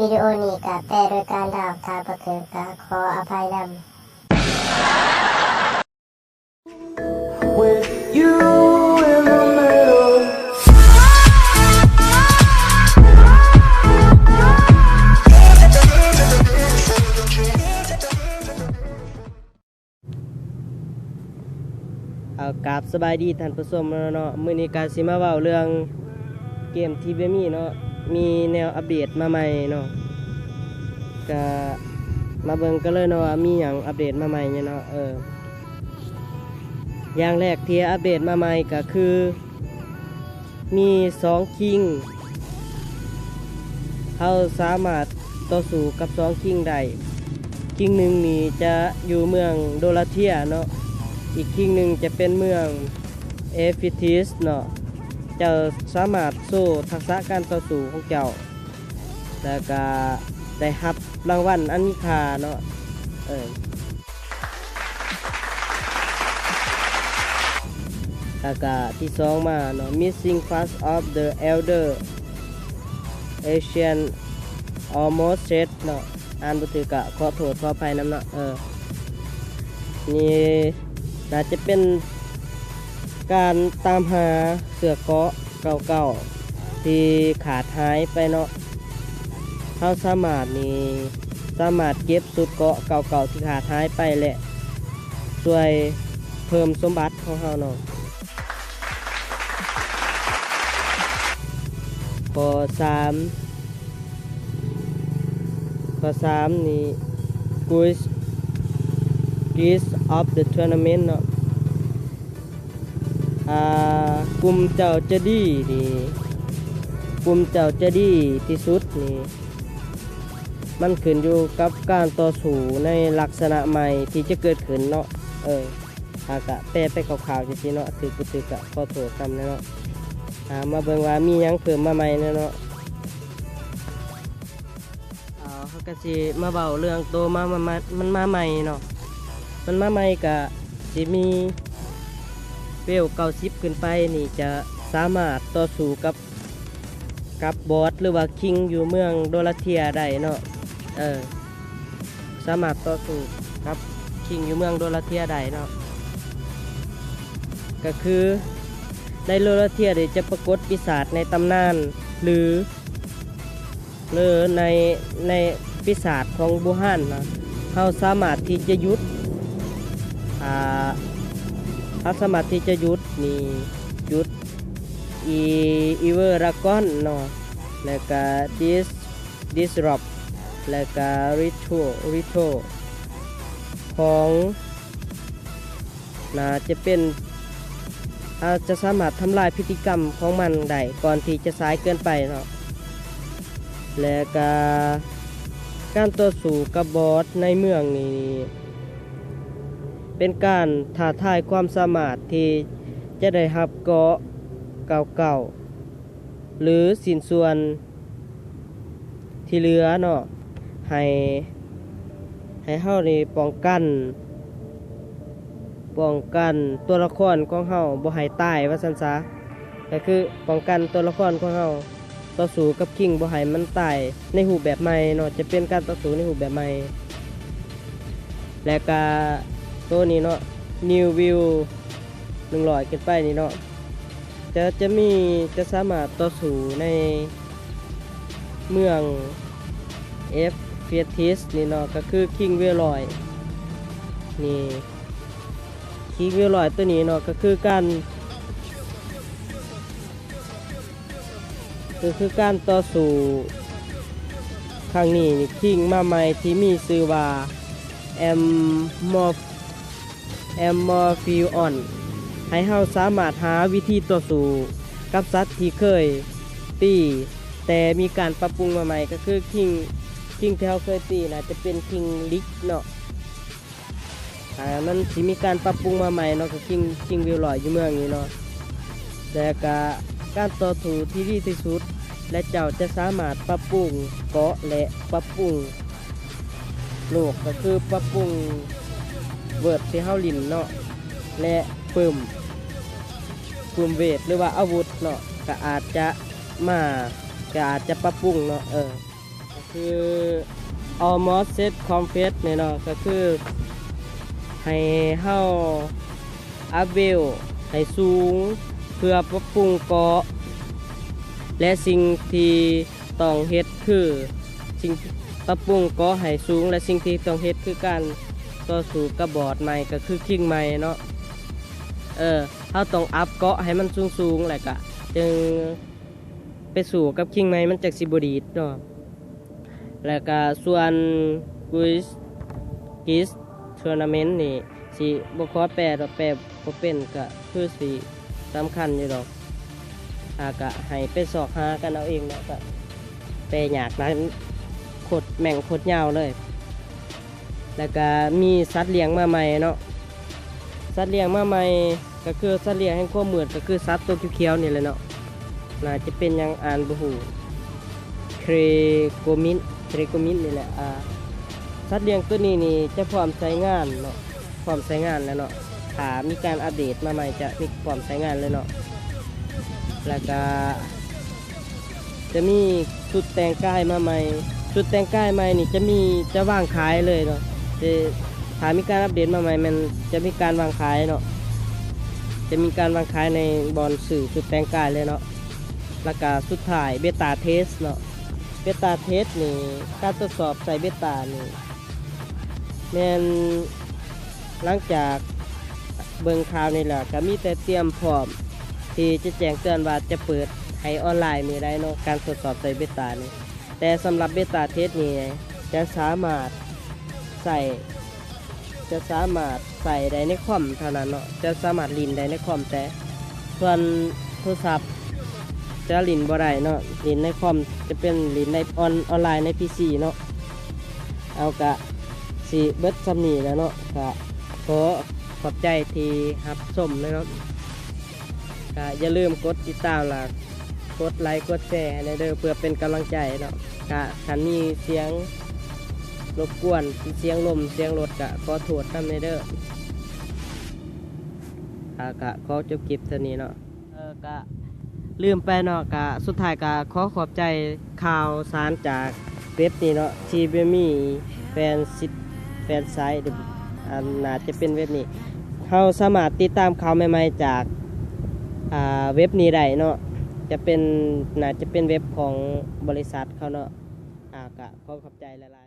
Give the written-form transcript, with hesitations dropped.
วิดีโอนี้ก็แต่โดยการด่าการบ่ถูกก็ขออภัยนำ With you in the middle. เอากราบสบายดีท่านผู้ชมเนาะมื้อนี้ก็สิมาเว้าเรื่องเกมที่มีเนาะมีแนวอัปเดตมาใหม่เนาะก็มาเบิ่งกันเลยเนาะว่ามีหยังอัปเดตมาใหม่เนี่ยเนาะอย่างแรกที่อัปเดตมาใหม่ก็คือมี2คิงเฮาสามารถต่อสู้กับ2คิงได้คิงหนึ่งนี่จะอยู่เมืองโดลาเทียเนาะอีกคิงหนึ่งจะเป็นเมืองเอฟิทิสเนาะเจ้าสามารถโซ่ทักษะการต่อสู้ของเจ้าแล้วก็ได้รับรางวัลอันมีค่าเนาะแล้วก็ที่สองมาเนาะ Missing Fast of the Elder Asian Almost Set เนาะอ่านบ่ถูกก็ขอโทษขออภัยนำเนาะนี่น่าจะเป็นการตามหาเสื้อเกราะเก่าๆที่ขาดหายไปเนาะเขาสามารถเก็บสุดเกราะเก่าๆที่ขาดหายไปแหละช่วยเพิ่มสมบัติของเขาเนาะข้อ3นี่ Guides of the Tournament เนาะกลุ่มเจ้าจะดีนี่กลุ่มเจ้าจะดีที่สุดนี่มันขึ้นอยู่กับการต่อสู้ในลักษณะใหม่ที่จะเกิดขึ้นเนาะหากะแปลไปข่าวๆจังซี่เนาะถือกะขอโทษคำเนาะมาเบิ่งว่ามีหยังเพิ่มมาใหม่เนาะเขาก็สิมาเว้าเรื่องโตมันมาใหม่เนาะมันมาใหม่ก็สิมีเวล90ขึ้นไปนี่จะสามารถต่อสู้กับบอสหรือว่าคิงอยู่เมืองโดลาเทียได้เนาะสามารถต่อสู้กับคิงอยู่เมืองโดลาเทียได้เนาะก็คือในโดลาเทียเดี๋ยวจะปรากฏปีศาจในตำนานหรือในปีศาจของบูฮันนะเขาสามารถที่จะยุดเขาสามารถที่จะยุดอีเวอร์รากอนเนาะแล้วก็disrupt แล้วก็ritual ของน่าจะเป็นจะสามารถทำลายพฤติกรรมของมันได้ก่อนที่จะสายเกินไปเนาะแล้วก็การต่อสู้กับบอสในเมืองนี้เป็นการท้าทายความสามารถที่จะได้รับเกราะเก่าๆหรือสินส่วนที่เหลือเนาะให้เฮานี่ป้องกันตัวละครของเฮาบ่ให้ตายว่าซั่นซะก็คือป้องกันตัวละครของเฮาต่อสู้กับคิงบ่ให้มันตายในรูปแบบใหม่เนาะจะเป็นการต่อสู้ในรูปแบบใหม่และก็ตัวนี้เนาะ New View 100ขึ้นไปนี่เนาะจะสามารถต่อสู้ในเมืองF Fetis นี่เนาะก็คือ King Veloy นี่ King Veloy ตัวนี้เนาะก็คือการต่อสู้ครั้งนี้นี่คิงมาใหม่ที่มีชื่อว่าAmorphion ให้เฮาสามารถหาวิธีต่อสู้กับสัตว์ที่เคยตีแต่มีการปรับปรุงมาใหม่ก็คือคิงที่เฮาเคยตีน่ะจะเป็นคิงลิกเนาะมันสิมีการปรับปรุงมาใหม่เนาะก็คิงวิวลอยอยู่เมืองนี้เนาะแต่ก็การต่อสู้ที่ดีที่สุดและเจ้าจะสามารถปรับปรุงเกาะและปรับปรุงโลกก็คือปรับปรุงเวิร์ดที่เฮาลินเนาะและเพิ่มเวทหรือว่าอาวุธเนาะก็อาจจะปรับปรุงเนาะ คือ almost set confess เนี่ยเนาะก็คือให้เฮาอัพเวลให้สูงเพื่อปรับปรุงเกาะและสิ่งที่ต้องเฮ็ดคือสิ่งปรับปรุงเกาะให้สูงและสิ่งที่ต้องเฮ็ดคือการต่อสู้กับบอร์ดใหม่ก็คือคิงใหม่เนาะเฮาต้องอัพเกาะให้มันสูงๆแล้วก็จึงไปสู่กับคิงใหม่มันจักสิบ่ดีดเนาะแล้วก็ส่วนกิสทัวร์นาเมนต์นี่สิบ่ขอแปลดอกแปลบ่เป็นก็คือสิสำคัญอยู่ดอกก็ให้ไปสอกหากันเอาเองเนาะก็แปลยากนะโคตรแม่งโคตรยาวเลยแล้วก็มีสัตว์เลี้ยงมาใหม่เนาะสัตว์เลี้ยงมาใหม่ก็คือสัตว์เลี้ยงแห่งความมืดก็คือสัตว์ตัวเขียวๆนี่แหละเนาะน่าจะเป็นหยังอ่านบ่ฮู้เครโกมินนี่แหละสัตว์เลี้ยงตัวนี้นี่จะพร้อมใช้งานเนาะพร้อมใช้งานแล้วเนาะถ้ามีการอัปเดตมาใหม่จะมีพร้อมใช้งานเลยเนาะแล้วก็จะมีชุดแต่งกายมาใหม่ชุดแต่งกายใหม่นี่จะวางขายเลยเนาะถ้ามีการอัปเดตมาใหม่มันจะมีการวางขายเนาะจะมีการวางขายในบอนสื่อชุดแต่งกายเลยเนาะแล้วก็สุดท้ายเบต้าเทสเนาะเบต้าเทสนี่การทดสอบใส่เบต้านี่แม่นหลังจากเบิ่งข่าวนี่แหละก็มีแต่เตรียมพร้อมที่จะแจ้งเตือนว่าจะเปิดให้ออนไลน์มีได้เนาะการทดสอบใส่เบต้านี่แต่สำหรับเบต้าเทสนี่จะสามารถใส่ได้ในคอมเท่านั้นเนาะจะสามารถลินได้ในคอมแต่ส่วนโทรศัพท์จะลินบ่ได้เนาะลินในคอมจะเป็นลินในออนไลน์ใน PC เนาะเอากะสิเบิดซำนี้แล้วเนาะกะขอขอบใจที่รับชมนะครับกะอย่าลืมกดติดตามล่ะกดไลค์กดแชร์ให้เด้อเพื่อเป็นกำลังใจเนาะกะคันมีเสียงรบกวนเสียงลมเสียงรถกะขอโทษนำเด้อกะขอจบคลิปเท่านี้เนาะกะลืมไปเนาะกะสุดท้ายกะขอขอบใจข่าวสารจากเว็บนี้เนาะที่มีแฟนไซต์น่าจะเป็นเว็บนี้เราสามารถติดตามข่าวใหม่ๆจากเว็บนี้ได้เนาะน่าจะเป็นเว็บของบริษัทเขาเนาะกะขอขอบใจหลายๆ